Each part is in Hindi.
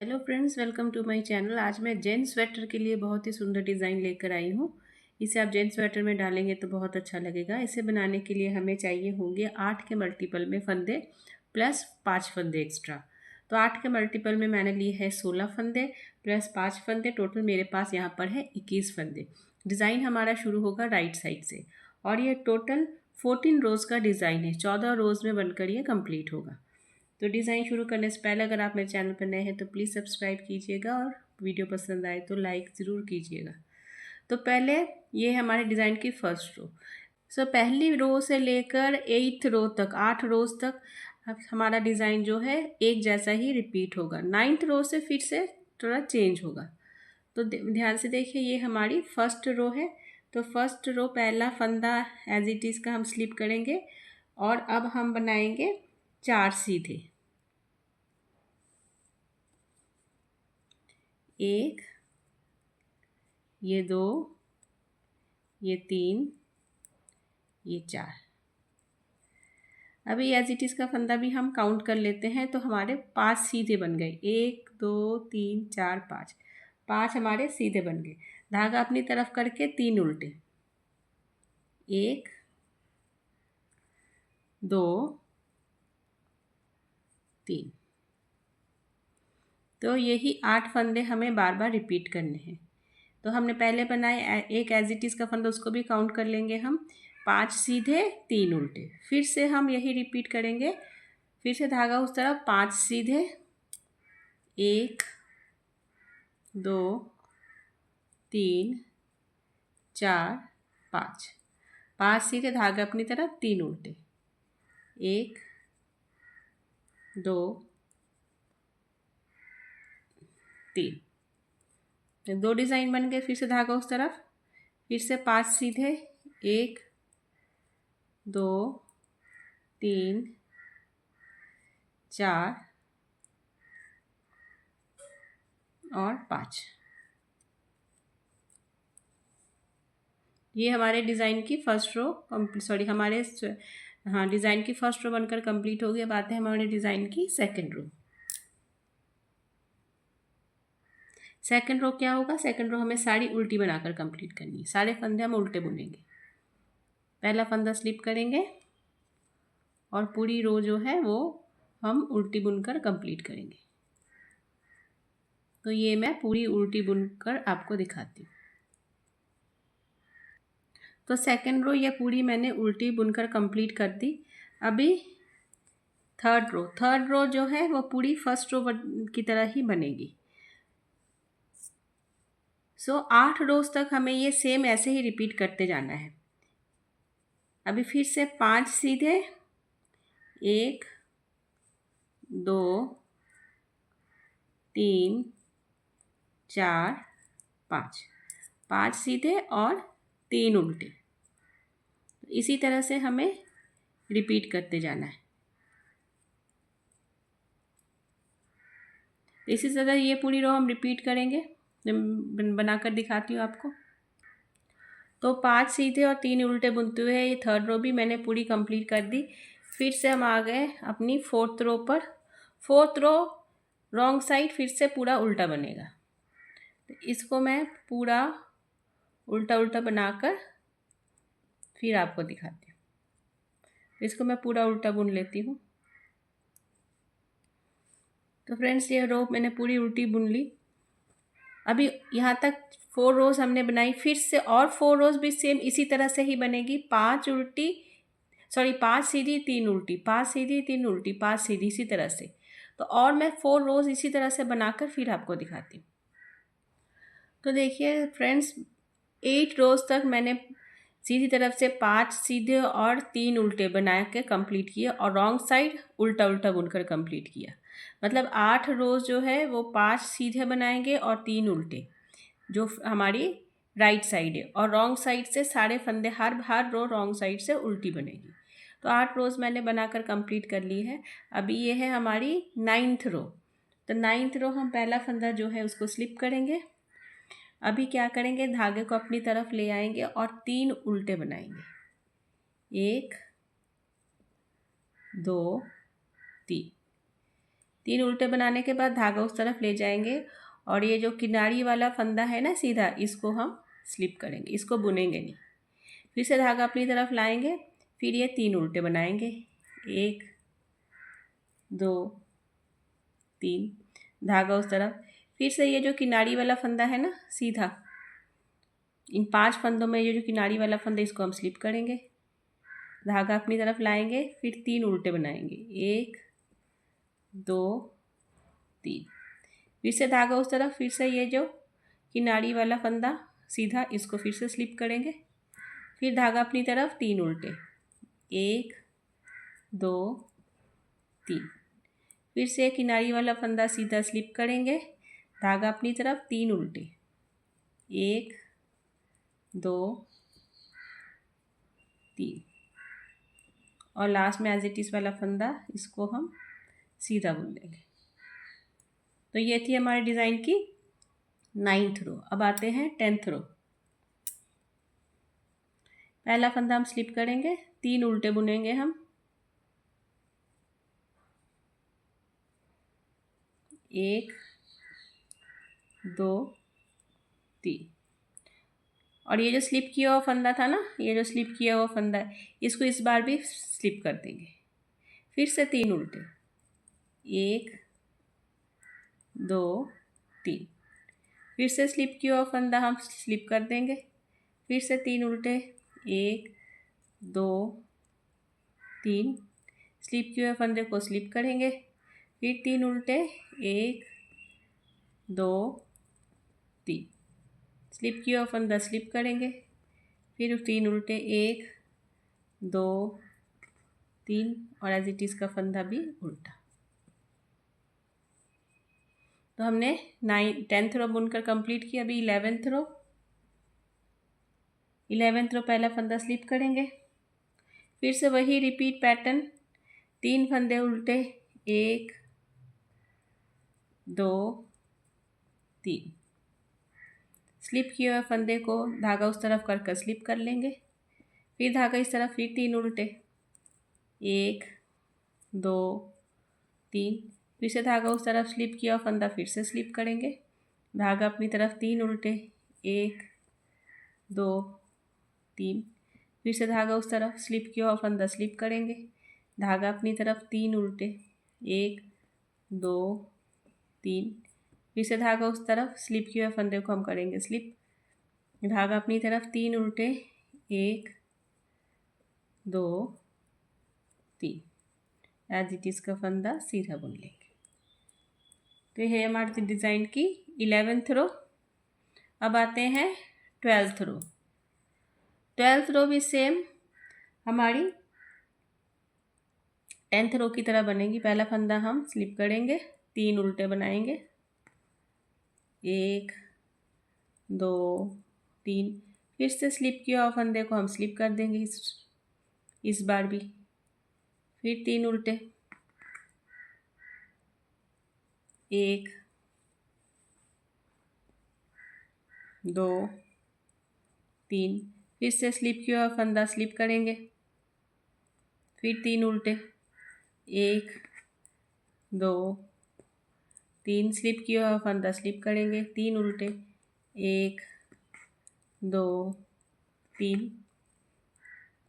Hello friends, welcome to my channel. आज मैं जेंट्स स्वेटर के लिए बहुत ही सुंदर डिज़ाइन लेकर आई हूँ। इसे आप जेंट्स स्वेटर में डालेंगे तो बहुत अच्छा लगेगा। इसे बनाने के लिए हमें चाहिए होंगे 8 के मल्टीपल में फंदे प्लस 5 फंदे एक्स्ट्रा। तो 8 के मल्टीपल में मैंने लिए है 16 फंदे प्लस 5 फंदे, टोटल मेरे पास यहाँ पर है 21 फंदे। डिज़ाइन हमारा शुरू होगा राइट साइड से और ये टोटल 14 रोज़ का डिज़ाइन है। 14 रोज़ में बनकर ये कंप्लीट होगा। तो डिज़ाइन शुरू करने से पहले अगर आप मेरे चैनल पर नए हैं तो प्लीज़ सब्सक्राइब कीजिएगा और वीडियो पसंद आए तो लाइक ज़रूर कीजिएगा। तो पहले ये है हमारे डिज़ाइन की फर्स्ट रो। पहली रो से लेकर 8th रो तक, 8 रोज़ तक हमारा डिज़ाइन जो है एक जैसा ही रिपीट होगा। 9th रो से फिर से थोड़ा चेंज होगा। तो ध्यान से देखिए, ये हमारी फर्स्ट रो है। तो फर्स्ट रो पहला फंदा एज इट इज़ का हम स्लिप करेंगे और अब हम बनाएंगे 4 सीधे। एक, ये 2, ये 3, ये 4। अभी एज इट इज़ का फंदा भी हम काउंट कर लेते हैं तो हमारे 5 सीधे बन गए। 1 2 3 4 5, 5 हमारे सीधे बन गए। धागा अपनी तरफ करके 3 उल्टे। 1 2 3। तो यही 8 फंदे हमें बार बार रिपीट करने हैं। तो हमने पहले बनाए एक एज इट इज़ का फंदा, उसको भी काउंट कर लेंगे हम। 5 सीधे 3 उल्टे। फिर से हम यही रिपीट करेंगे। फिर से धागा उस तरफ, 5 सीधे, 1 2 3 4 5, 5 सीधे, धागा अपनी तरफ, 3 उल्टे। 1 2 3। तो 2 डिज़ाइन बन गए। फिर से धागा उस तरफ, फिर से 5 सीधे, 1 2 3 4 और 5। ये हमारे डिज़ाइन की फर्स्ट रो डिज़ाइन की फर्स्ट रो बनकर कंप्लीट हो गई। अब आते हैं हमारे डिज़ाइन की सेकंड रो। सेकंड रो क्या होगा? सेकंड रो हमें साड़ी उल्टी बनाकर कंप्लीट करनी है। सारे फंदे हम उल्टे बुनेंगे। पहला फंदा स्लिप करेंगे और पूरी रो जो है वो हम उल्टी बुनकर कंप्लीट करेंगे। तो ये मैं पूरी उल्टी बुनकर आपको दिखाती हूँ। तो सेकंड रो ये पूरी मैंने उल्टी बुनकर कंप्लीट कर दी। अभी थर्ड रो जो है वो पूरी फर्स्ट रो की तरह ही बनेगी। 8 रोज तक हमें ये सेम ऐसे ही रिपीट करते जाना है। अभी फिर से 5 सीधे, 1 2 3 4 5, 5 सीधे और 3 उल्टे। इसी तरह से हमें रिपीट करते जाना है। इसी तरह ये पूरी रो हम रिपीट करेंगे। बनाकर दिखाती हूँ आपको। तो 5 सीधे और 3 उल्टे बुनते हुए ये थर्ड रो भी मैंने पूरी कंप्लीट कर दी। फिर से हम आ गए अपनी फोर्थ रो पर। फोर्थ रो रॉन्ग साइड फिर से पूरा उल्टा बनेगा। तो इसको मैं पूरा उल्टा उल्टा बनाकर फिर आपको दिखाती हूँ। इसको मैं पूरा उल्टा बुन लेती हूँ। तो फ्रेंड्स, ये रो मैंने पूरी उल्टी बुन ली। अभी यहाँ तक 4 रोज हमने बनाई। फिर से और 4 रोज भी सेम इसी तरह से ही बनेगी। 5 सीधी 3 उल्टी, 5 सीधी 3 उल्टी, 5 सीधी, इसी तरह से। तो और मैं 4 रोज इसी तरह से बनाकर फिर आपको दिखाती हूँ। तो देखिए फ्रेंड्स, 8 रोज तक मैंने सीधी तरफ से 5 सीधे और 3 उल्टे बना के कंप्लीट किए और रॉन्ग साइड उल्टा उल्टा बुनकर कंप्लीट किया। मतलब 8 रोज जो है वो 5 सीधे बनाएंगे और 3 उल्टे, जो हमारी राइट साइड है। और रॉन्ग साइड से सारे फंदे, हर रो रॉन्ग साइड से उल्टी बनेगी। तो 8 रोज मैंने बनाकर कंप्लीट कर ली है। अभी ये है हमारी 9th रो। तो 9th रो हम पहला फंदा जो है उसको स्लिप करेंगे। अभी क्या करेंगे, धागे को अपनी तरफ ले आएंगे और 3 उल्टे बनाएंगे। 1 2 3। 3 उल्टे बनाने के बाद धागा उस तरफ ले जाएंगे और ये जो किनारी वाला फंदा है ना सीधा, इसको हम स्लिप करेंगे, इसको बुनेंगे नहीं। फिर से धागा अपनी तरफ लाएंगे, फिर ये 3 उल्टे बनाएंगे, 1 2 3, धागा उस तरफ। फिर से ये जो किनारी वाला फंदा है ना सीधा, इन 5 फंदों में ये जो किनारी वाला फंदा, इसको हम स्लिप करेंगे, धागा अपनी तरफ लाएंगे, फिर 3 उल्टे बनाएंगे, 1 2 3। फिर से धागा उस तरफ, फिर से ये जो किनारी वाला फंदा सीधा, इसको फिर से स्लिप करेंगे, फिर धागा अपनी तरफ, 3 उल्टे, 1 2 3। फिर से किनारी वाला फंदा सीधा स्लिप करेंगे, धागा अपनी तरफ, 3 उल्टे, 1 2 3। और लास्ट में एज इट इज़ वाला फंदा, इसको हम सीधा बुन लेंगे। तो ये थी हमारे डिज़ाइन की 9th रो। अब आते हैं 10th रो। पहला फंदा हम स्लिप करेंगे, 3 उल्टे बुनेंगे हम, 1 2 3। और ये जो स्लिप किया हुआ फंदा था ना, ये जो स्लिप किया हुआ फंदा है, इसको इस बार भी स्लिप कर देंगे, फिर से 3 उल्टे, 1 2 3। फिर से स्लिप किया हुआ फंदा हम स्लिप कर देंगे, फिर से 3 उल्टे, 1 2 3। स्लिप किए हुए फंदे को स्लिप करेंगे, फिर 3 उल्टे, 1 2 3। स्लिप किया हुआ फंदा स्लिप करेंगे, फिर 3 उल्टे, 1 2 3, और एज इट इज़ का फंदा भी उल्टा। तो हमने 10th रो बुनकर कंप्लीट किया। अभी 11th रो। 11th रो पहला फंदा स्लिप करेंगे, फिर से वही रिपीट पैटर्न, 3 फंदे उल्टे, 1 2 3। स्लिप किए हुए फंदे को धागा उस तरफ कर स्लिप कर लेंगे, फिर धागा इस तरफ, फिर 3 उल्टे, 1 2 3। फिर से धागा उस तरफ, स्लिप किया हुआ फंदा फिर से स्लिप करेंगे, धागा अपनी तरफ, 3 उल्टे, 1 2 3। फिर से धागा उस तरफ, स्लिप किया हुआ फंदा स्लिप करेंगे, धागा अपनी तरफ, 3 उल्टे, 1 2 3। फिर से धागा उस तरफ, स्लिप किए हुए फंदे को हम करेंगे स्लिप, धागा अपनी तरफ, 3 उल्टे, 1 2 3। एज इट इज़ का फंदा सीधा बुन लेंगे। तो ये है हमारी डिज़ाइन की 11th रो। अब आते हैं 12th रो। 12th रो भी सेम हमारी 10th रो की तरह बनेगी। पहला फंदा हम स्लिप करेंगे, 3 उल्टे बनाएंगे, 1 2 3। फिर से स्लिप किया हुआ फंदे को हम स्लिप कर देंगे इस बार भी, फिर 3 उल्टे, 1 2 3। फिर से स्लिप किया हुआ फंदा स्लिप करेंगे, फिर 3 उल्टे, 1 2 3। स्लिप किया हुआ फंदा स्लिप करेंगे, 3 उल्टे, 1 2 3।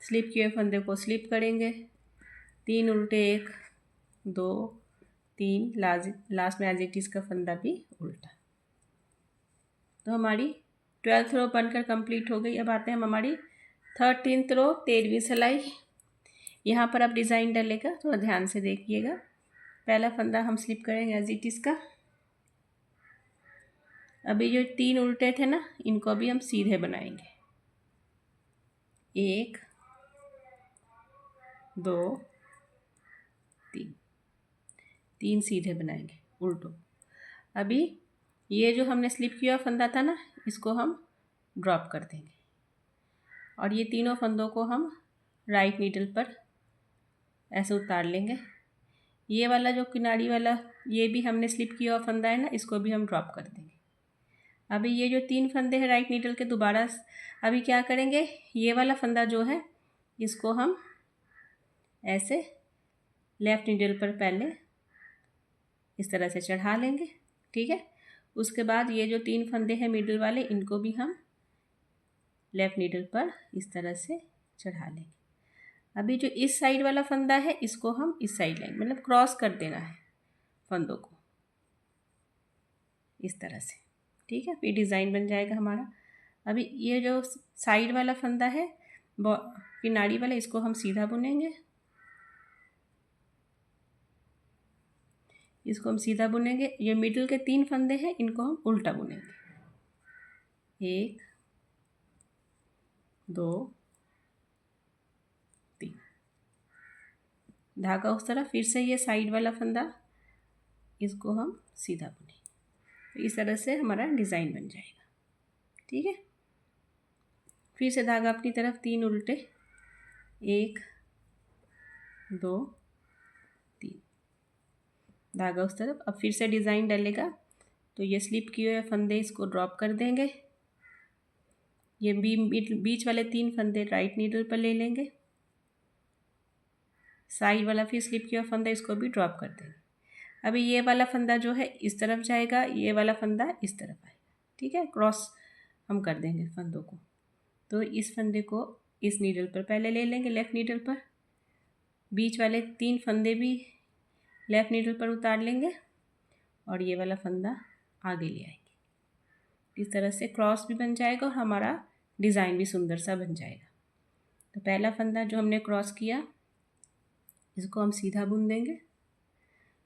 स्लिप किए हुए फंदे को स्लिप करेंगे, 3 उल्टे, 1 2 3। लास्ट में एज इट इज़ का फंदा भी उल्टा। तो हमारी 12th रो बनकर कंप्लीट हो गई। अब आते हैं हम हमारी 13th रो, 13वीं सिलाई। यहाँ पर अब डिज़ाइन डलेगा, थोड़ा ध्यान से देखिएगा। पहला फंदा हम स्लिप करेंगे एज इट इज़ का। अभी जो 3 उल्टे थे ना, इनको अभी हम सीधे बनाएंगे, 1 2 3। 3 सीधे बनाएंगे उल्टो। अभी ये जो हमने स्लिप किया फंदा था ना, इसको हम ड्रॉप कर देंगे, और ये तीनों फंदों को हम राइट नीडल पर ऐसे उतार लेंगे। ये वाला जो किनारी वाला, ये भी हमने स्लिप किया हुआ फंदा है ना, इसको भी हम ड्रॉप कर देंगे। अभी ये जो 3 फंदे हैं राइट नीडल के, दोबारा अभी क्या करेंगे, ये वाला फंदा जो है इसको हम ऐसे लेफ़्ट नीडल पर पहले इस तरह से चढ़ा लेंगे। ठीक है, उसके बाद ये जो 3 फंदे हैं मिडिल वाले, इनको भी हम लेफ़्ट नीडल पर इस तरह से चढ़ा लेंगे। अभी जो इस साइड वाला फंदा है इसको हम इस साइड लेंगे, मतलब क्रॉस कर देना है फंदों को इस तरह से। ठीक है, फिर डिज़ाइन बन जाएगा हमारा। अभी ये जो साइड वाला फंदा है किनारी वाला, इसको हम सीधा बुनेंगे। इसको हम सीधा बुनेंगे। ये मिडिल के 3 फंदे हैं, इनको हम उल्टा बुनेंगे। 1 2 3, धागा उस तरफ, फिर से ये साइड वाला फंदा, इसको हम सीधा बुनेंगे। तो इस तरह से हमारा डिज़ाइन बन जाएगा। ठीक है, फिर से धागा अपनी तरफ 3 उल्टे, 1 2 3, धागा उस तरफ। अब फिर से डिज़ाइन डलेगा, तो ये स्लिप किए हुए फंदे इसको ड्रॉप कर देंगे। ये बीच वाले 3 फंदे राइट नीडल पर ले लेंगे। साइड वाला फिर स्लिप किया हुआ फंदा, इसको भी ड्रॉप कर देंगे। अभी ये वाला फंदा जो है इस तरफ जाएगा, ये वाला फंदा इस तरफ आएगा। ठीक है, क्रॉस हम कर देंगे फंदों को। तो इस फंदे को इस नीडल पर पहले ले लेंगे, लेफ़्ट नीडल पर। बीच वाले 3 फंदे भी लेफ़्ट नीडल पर उतार लेंगे और ये वाला फंदा आगे ले आएंगे। इस तरह से क्रॉस भी बन जाएगा और हमारा डिज़ाइन भी सुंदर सा बन जाएगा। तो पहला फंदा जो हमने क्रॉस किया, इसको हम सीधा बुन देंगे।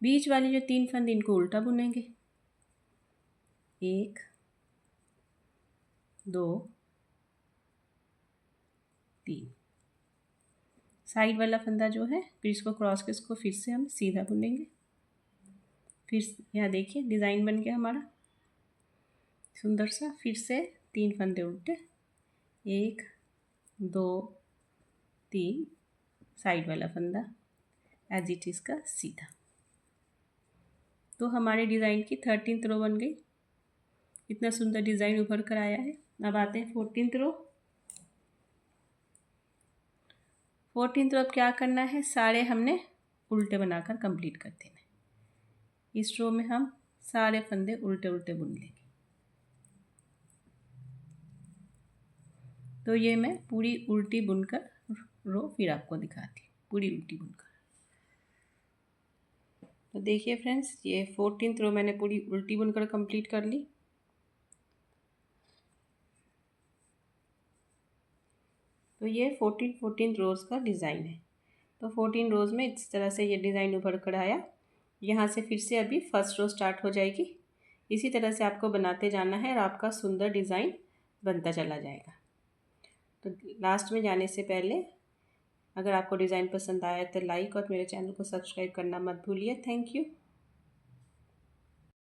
बीच वाले जो 3 फंदे, इनको उल्टा बुनेंगे। 1 2 3, साइड वाला फंदा जो है, फिर इसको क्रॉस के इसको फिर से हम सीधा बुनेंगे। फिर यहाँ देखिए डिज़ाइन बन गया हमारा सुंदर सा। फिर से 3 फंदे उल्टे, 1 2 3, साइड वाला फंदा एज इट इज़ का सीधा। तो हमारे डिज़ाइन की 13th रो बन गई। इतना सुंदर डिज़ाइन उभर कर आया है। अब आते हैं 14th रो। 14th रो अब क्या करना है, सारे हमने उल्टे बनाकर कंप्लीट कर देना है। इस रो में हम सारे फंदे उल्टे उल्टे बुन लेंगे। तो ये मैं पूरी उल्टी बुनकर रो फिर आपको दिखाती हूँ, पूरी उल्टी बुनकर। तो देखिए फ्रेंड्स, ये 14th रो मैंने पूरी उल्टी बुनकर कंप्लीट कर ली। तो ये 14 रोज़ का डिज़ाइन है। तो 14 रोज़ में इस तरह से ये डिज़ाइन उभर कर आया। यहाँ से फिर से अभी फर्स्ट रो स्टार्ट हो जाएगी। इसी तरह से आपको बनाते जाना है और आपका सुंदर डिज़ाइन बनता चला जाएगा। तो लास्ट में जाने से पहले अगर आपको डिज़ाइन पसंद आया तो लाइक और मेरे चैनल को सब्सक्राइब करना मत भूलिए। Thank you.